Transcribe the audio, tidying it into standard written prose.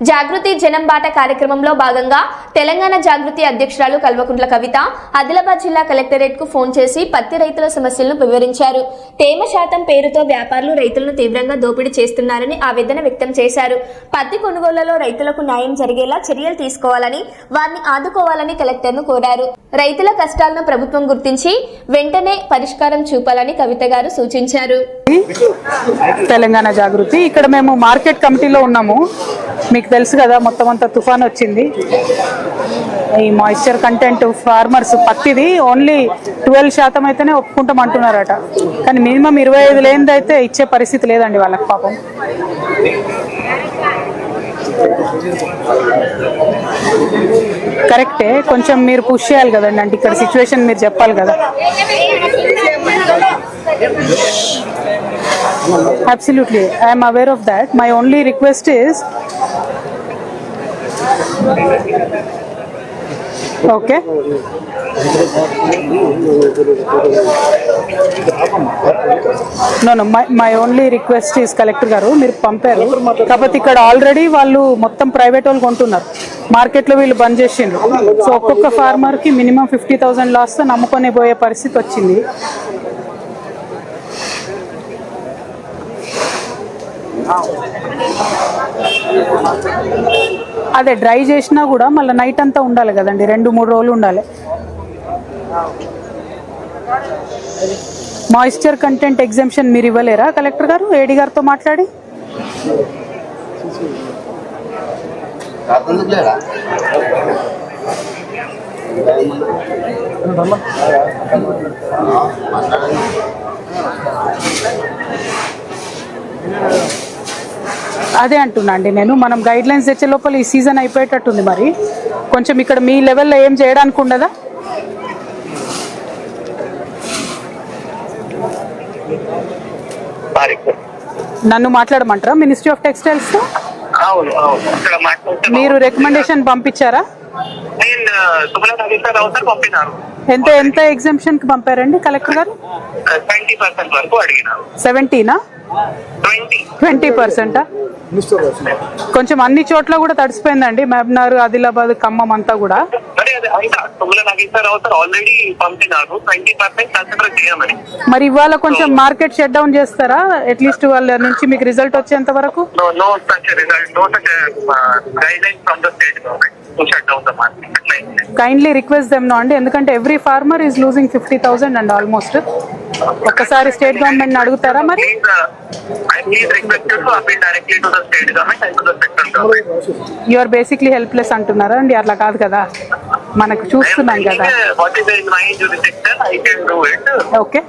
జాగృతి జనం బాట కార్యక్రమంలో భాగంగా తెలంగాణ జాగృతి అధ్యక్షురాలు కల్వకుంట్ల కవిత ఆదిలాబాద్ జిల్లా కలెక్టరేట్ కు ఫోన్ చేసి పత్తి రైతుల సమస్యలను వివరించారు. తేమ శాతం పేరుతో వ్యాపారులు రైతులను తీవ్రంగా దోపిడీ చేస్తున్నారని ఆవేదన వ్యక్తం చేశారు. పత్తి కొనుగోళ్లలో రైతులకు న్యాయం జరిగేలా చర్యలు తీసుకోవాలని, వారిని ఆదుకోవాలని కలెక్టర్ను కోరారు. రైతుల కష్టాలను ప్రభుత్వం గుర్తించి వెంటనే పరిష్కారం చూపాలని కవిత గారు సూచించారు. తెలంగాణ జాగృతి ఇక్కడ మేము మార్కెట్ కమిటీలో ఉన్నాము. మీకు తెలుసు కదా, మొత్తం అంతా తుఫాన్ వచ్చింది. ఈ మాయిశ్చర్ కంటెంట్ ఫార్మర్స్ పత్తిది ఓన్లీ 12% అయితేనే ఒప్పుకుంటామంటున్నారట. కానీ మినిమం 25 లేనిది అయితే ఇచ్చే పరిస్థితి లేదండి వాళ్ళకి పాపం. కరెక్టే, కొంచెం మీరు పుష్ చేయాలి కదండి. అంటే ఇక్కడ సిచ్యువేషన్ మీరు చెప్పాలి కదా. Absolutely, I am aware of that. My only request is, okay, no, my only request is collector గారు, మీరు పంపారు కాకపోతే ఇక్కడ ఆల్రెడీ వాళ్ళు మొత్తం ప్రైవేట్ వాళ్ళు కొంటున్నారు. మార్కెట్లో వీళ్ళు బంద్ చేసిండ్రు. సో ఒక్కొక్క ఫార్మర్కి మినిమం 50,000 లాస్తో నమ్ముకొని పోయే పరిస్థితి వచ్చింది. అదే డ్రై చేసినా కూడా మళ్ళీ నైట్ అంతా ఉండాలి కదండి, 2-3 రోజులు ఉండాలి. మాయిశ్చర్ కంటెంట్ ఎగ్జామ్షన్ మీరు ఇవ్వలేరా కలెక్టర్ గారు? ఏడీ గారితో మాట్లాడి అదే అంటున్నా అండి నేను. మనం గైడ్ లైన్స్ తెచ్చే లోపల ఈ సీజన్ అయిపోయేటట్టుంది. మరి కొంచెం ఇక్కడ మీ లెవెల్లో ఏం చేయడానికి ఉండదా? నన్ను మాట్లాడమంటారా మినిస్ట్రీ ఆఫ్ టెక్స్టైల్స్ తో? మీరు రికమెండేషన్ పంపించారా? ఎంత ఎగ్జామ్షన్ కి పంపారండి కలెక్టర్ గారు? 70నా 20%? కొంచెం అన్ని చోట్ల కూడా తడిసిపోయిందండి. మహబూబ్నగర్, ఆదిలాబాద్, ఖమ్మం అంతా కూడా. మరి ఇవాళ కొంచెం మార్కెట్ షట్ డౌన్ చేస్తారా? అట్లీస్ట్ వాళ్ళ నుంచి మీకు రిజల్ట్ వచ్చేంత వరకు. కైండ్లీ రిక్వెస్ట్ దెమ్ నో అండి, ఎందుకంటే every farmer is losing 50,000 and almost. ఒక్కసారి స్టేట్ గవర్నమెంట్ అడుగుతారా మరి? యు ఆర్ బేసిక్లీ హెల్ప్లెస్ అంటున్నారా అండి? అట్లా కాదు కదా, మనకు చూస్తున్నాం కదా. ఓకే.